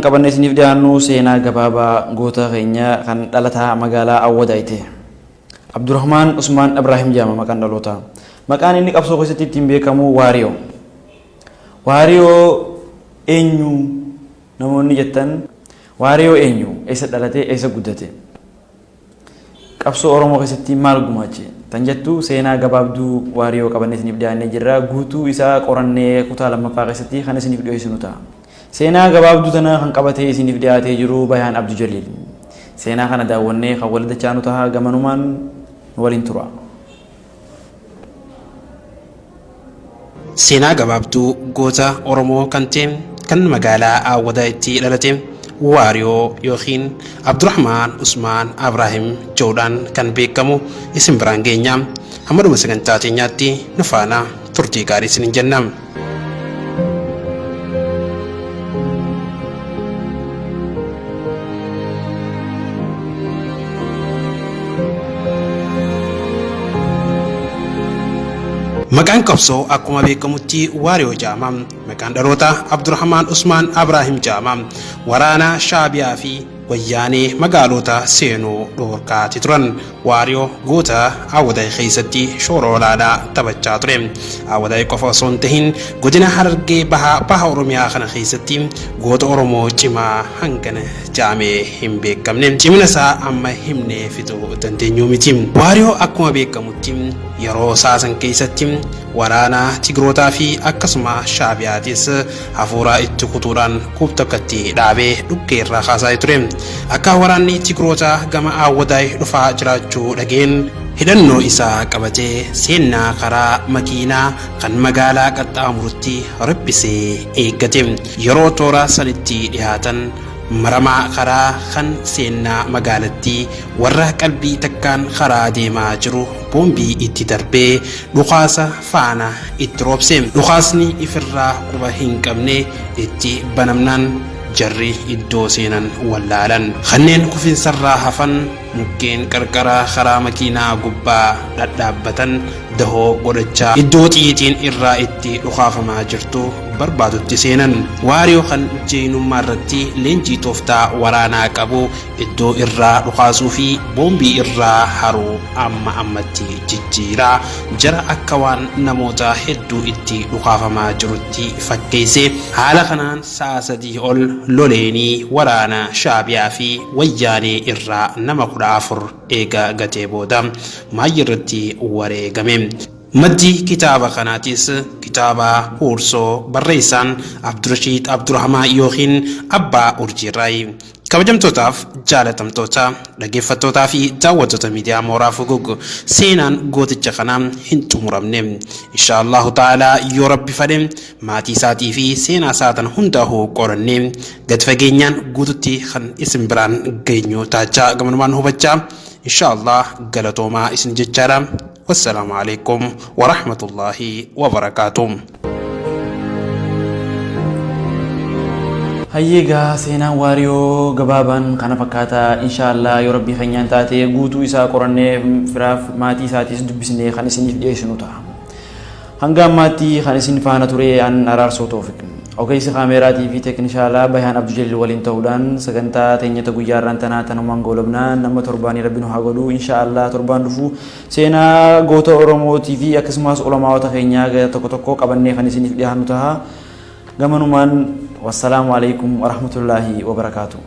Qabanne isiniif dhiyaannu seenaa gabaabaa goota keenya kan dhalataa magaalaa Awwadaayite. Abdurrahmaan Usmaan Ibrahim jedhama maqaan dhalootaa. Maqaan inni qabsoo keessatti ittiin beekamu Waariyoo. Waariyoo eenyu namoonni jettan? Waariyoo eenyu? Eessa dhalatee eessa guddate? Qabsoo Oromoo keessatti maal gumaache? Tan jettu seenaa gabaabduu Waariyoo qabanne isiniif dhiyaannee jirra. Guutuu isaa qorannee kutaa lammaffaa keessatti kan isiniif dhiyeessinu ta'a. Seenaa gabaabduu tana kan qabatee isiniif dhiyaatee jiru Bayaan Abduu Jaliil. Seenaa kana daawwannee kan wal dachaanu ta'a gamanumaan waliin tura. Seenaa gabaabduu goota Oromoo kan ta'e kan magaalaa Awwadaayitti dhalate Waariyoo yookiin Abdurrahmaan Usmaan Ibrahim jedhuudhaan kan beekamu isin biraan geenya. Hamma sagantaa teenyaatti nu faana turtii gaarii isiniin jenna. Maqaan qabsoo akkuma beekamutti Waariyoo jedhama. Maqaan dhaloota Abdurrahmaan Usmaan Ibrahim jedhama. Waraana Shaabiyaa fi wayyaanee magaalota seenuu dhoorkaati turan. Waariyoo goota Awwadaay keessatti shoora olaanaa taphachaa ture. Awwadaay qofa osoo hin tahin godina Harargee baha Oromiyaa kana keessatti goota Oromoo cimaa hangana jedhamee hin beekamne. Cimina isaa amma himnee fixuu dandeenyu miti. Waariyoo akkuma beekamutti yeroo saasan keessatti waraana Tigrootaa fi akkasuma Shaabiyaatis hafuura itti kutuudhaan kubtakkatti dhaabee dhukkee irraa kaasaa ture. Akka waraanni Tigrootaa gama Awwadaay dhufaa jiraachuu dhageen hidhannoo isaa qabatee seenaa karaa makiinaa kan magaalaa qaxxaamurutti riphisee eeggate. Yeroo toora sanitti dhiyaatan maramaa karaa kan seenaa magaalattii warra qalbii takkaan karaa deemaa jiru boombii itti darbee dhukaasa faana itti roobse. Dhukaasni ifirraa quba hin qabne itti banamnaan jarri iddoo seenan wallaalan. Kanneen kufinsarraa hafan mukkeen qarqara karaa makiinaa gubbaa dhadhaabbatan dahoo godhachaa iddoo xiyyitiin irraa itti dhukaafamaa jirtu barbaadutti seenan. Waariyoo kan jeenummaa irratti leenjii tooftaa waraanaa qabu iddoo irraa dhukaasuu fi boombii irraa haruu amma ammatti jijjiiraa jara akka waan namoota hedduu itti dhukaafamaa jirutti fakkeesse. Haala kanaan sa'a 3 ol loleenii waraana Shaabiyaa fi wayyaanee irraa nama 14 eega gatee booda maayyi irratti wareegame. Maddi kitaaba kanaatis kitaaba Huursoo barreessaan Abdurrashiid Abdurrahmaan yookiin Abbaa Urjiirraayi. Kabajamtootaaf jaalatamtoota dhaggeeffattootaa fi daawwattoota miidiyaa Mooraa Fugug seenaan gooticha kanaa hin xumuramne. Inshaallahu ta'aalaa yoo Rabbi fedhe maatii isaatii fi seenaa isaatan hundaa'uu qorannee gad fageenyaan guututti kan isin biraan geenyu taachaa gamanumaan hubachaa inshaallah galatoomaa isin jechaadha. Wassalamu alaikum wa rahmatullahi wa barakatuh. Hayyeegaa seenaan Waariyoo gabaabaan kana fakkaata. Inshaallah yoo Rabbii keenyaan taate guutuu isaa qorannee firaaf maatii isaatiis dubbisnee kan isiniif dhiyeessinu ta'a. Hanga ammaatti kan isin faana ture an Araarsoo Toofiq. Ogeessi kaameraatii fi teeknishaala Bayaan Abduu Jaliil waliin ta'uudhaan sagantaa teenyata guyyaarraan tanaa tanumaan goolabnaa nama torbaanii Rabbiin haa godhu. Inshaallah torbaan dhufu seenaa goota Oromootii fi akkasumas ulamaawota keenyaa tokko tokko qabannee kan isiniif dhiyaannu ta'a. Gamanumaan wassalamu alaikum wa rahmatullahi wa barakatuh.